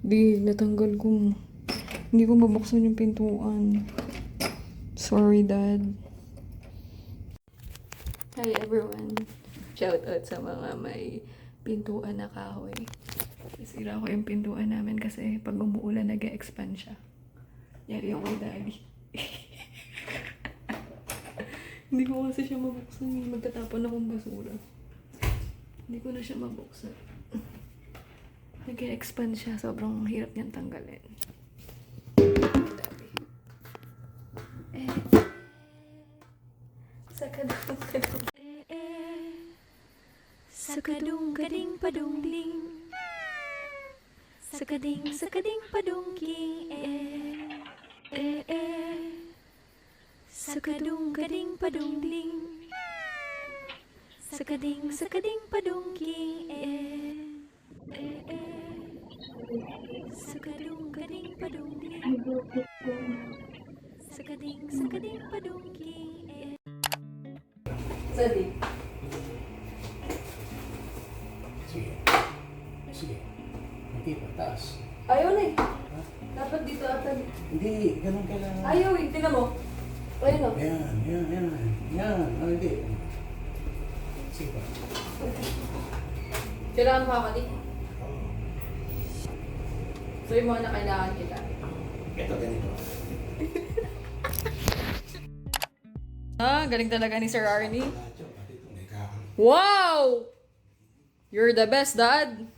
Di, natanggal ko. Hindi ko mabuksan yung pintuan. Sorry, Dad. Hi, everyone. Shout out sa mga may pintuan na kahoy. Sira ko yung pintuan namin kasi pag umuulan, nag-expand siya. Yari yung kay Daddy. Hindi ko kasi siya mabuksan. Magtatapon akong basura. Hindi ko na siya mabuksan. Nag-expand siya. Sobrang hirap niyang tanggalin. Sakadong-kadong. Sakadung-kading padungding, sakading padungking, sakadung-kading padungding, sakading padungking, sakadung-kading padungding, sakading padungking. Sadi. Sige. Hindi pa, taas. Ayaw na eh. Ha? Dapat dito ata. Hindi, ganun kailangan. Ayaw eh. Tingnan mo. Ayun o. Yan. Oh, hindi. Sige pa. Kailangan makakati. So yung mga na kailangan kita. Ito, ganito. Galing talaga ni Sir Arnie. Wow! You're the best, Dad.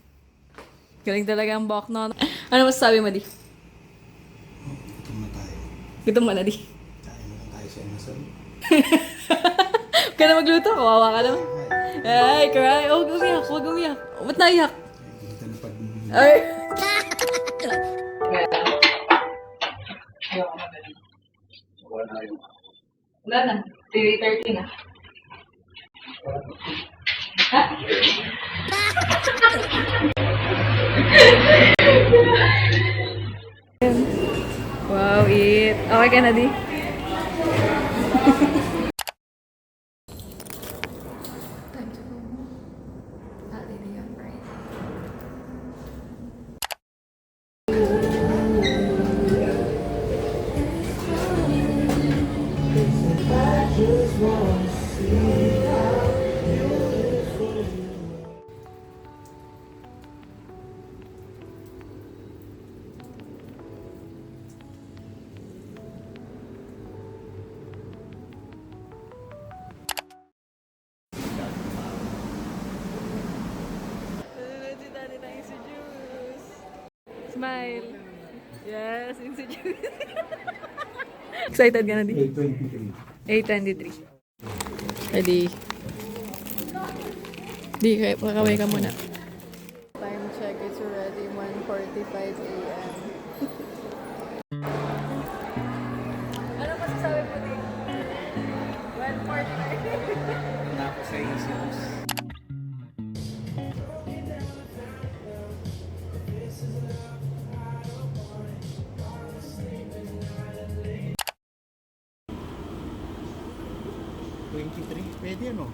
Galing talaga ang bak na. Ano masasabi mo, Di? Gutom na tayo. Gutom mo na, Di. Tayo na lang tayo sa inasal. Huwag ka na magluto. Kawawa ka naman. Ay, cry. Oh, huwag umiyak. Huwag umiyak. Ba't naiyak? Dito na pag... Ay. Wala na. 3:30 na. Wow, eat. Okay ka na, Di? Time to go home. Not really young, right? Smile. Yes, introduce. Excited ka na, Di? 8:23. 8:23. Ready? Di, kakaway ka muna. Time check, it's already 1:45 a.m. Ano masasabi mo, Di? 1:49. Tapos sa isip. Pwede ano?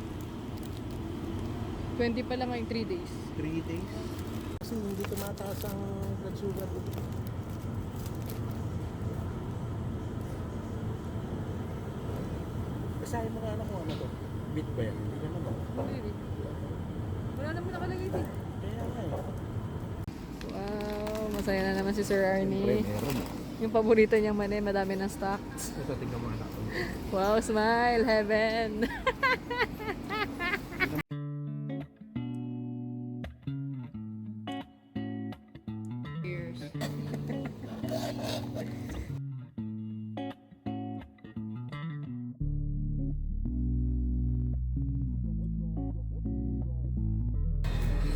20 pa lang ngayong 3 days. 3 days? Kasi hindi tumataas ang blood sugar ko. Basahin mo nga anak ko ano to? Bit ba yan? Hindi naman ba? Wala naman nakalagay, Di. Kaya nga eh. Wow, masaya na naman si Sir Arnie. Meron. Yung paborito niyang mani, madami ng stocks. Ito, tingnan mo anak ko. Wow, smile, heaven. Cheers.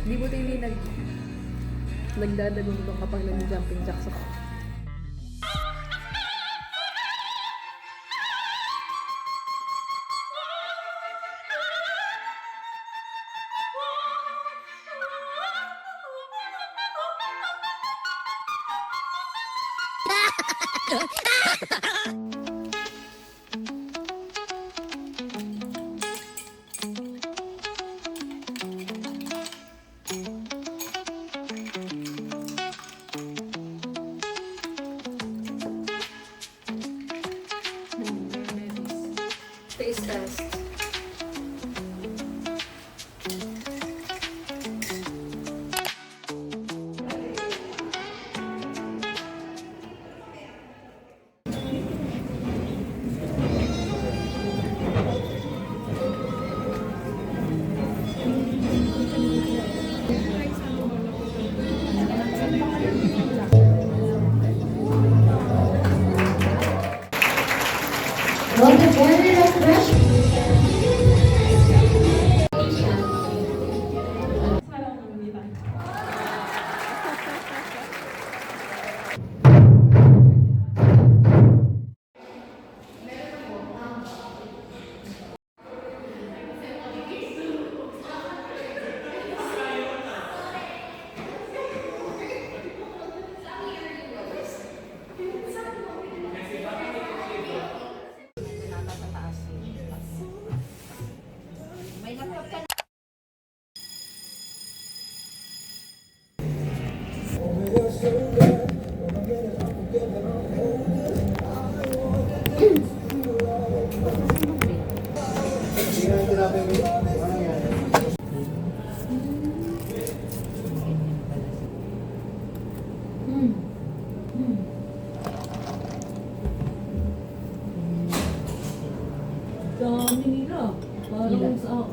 Hindi mo tayo nagdadagundong kapag nag-jumping jack sa taas. the border of Russia. Dami nila. Parang sa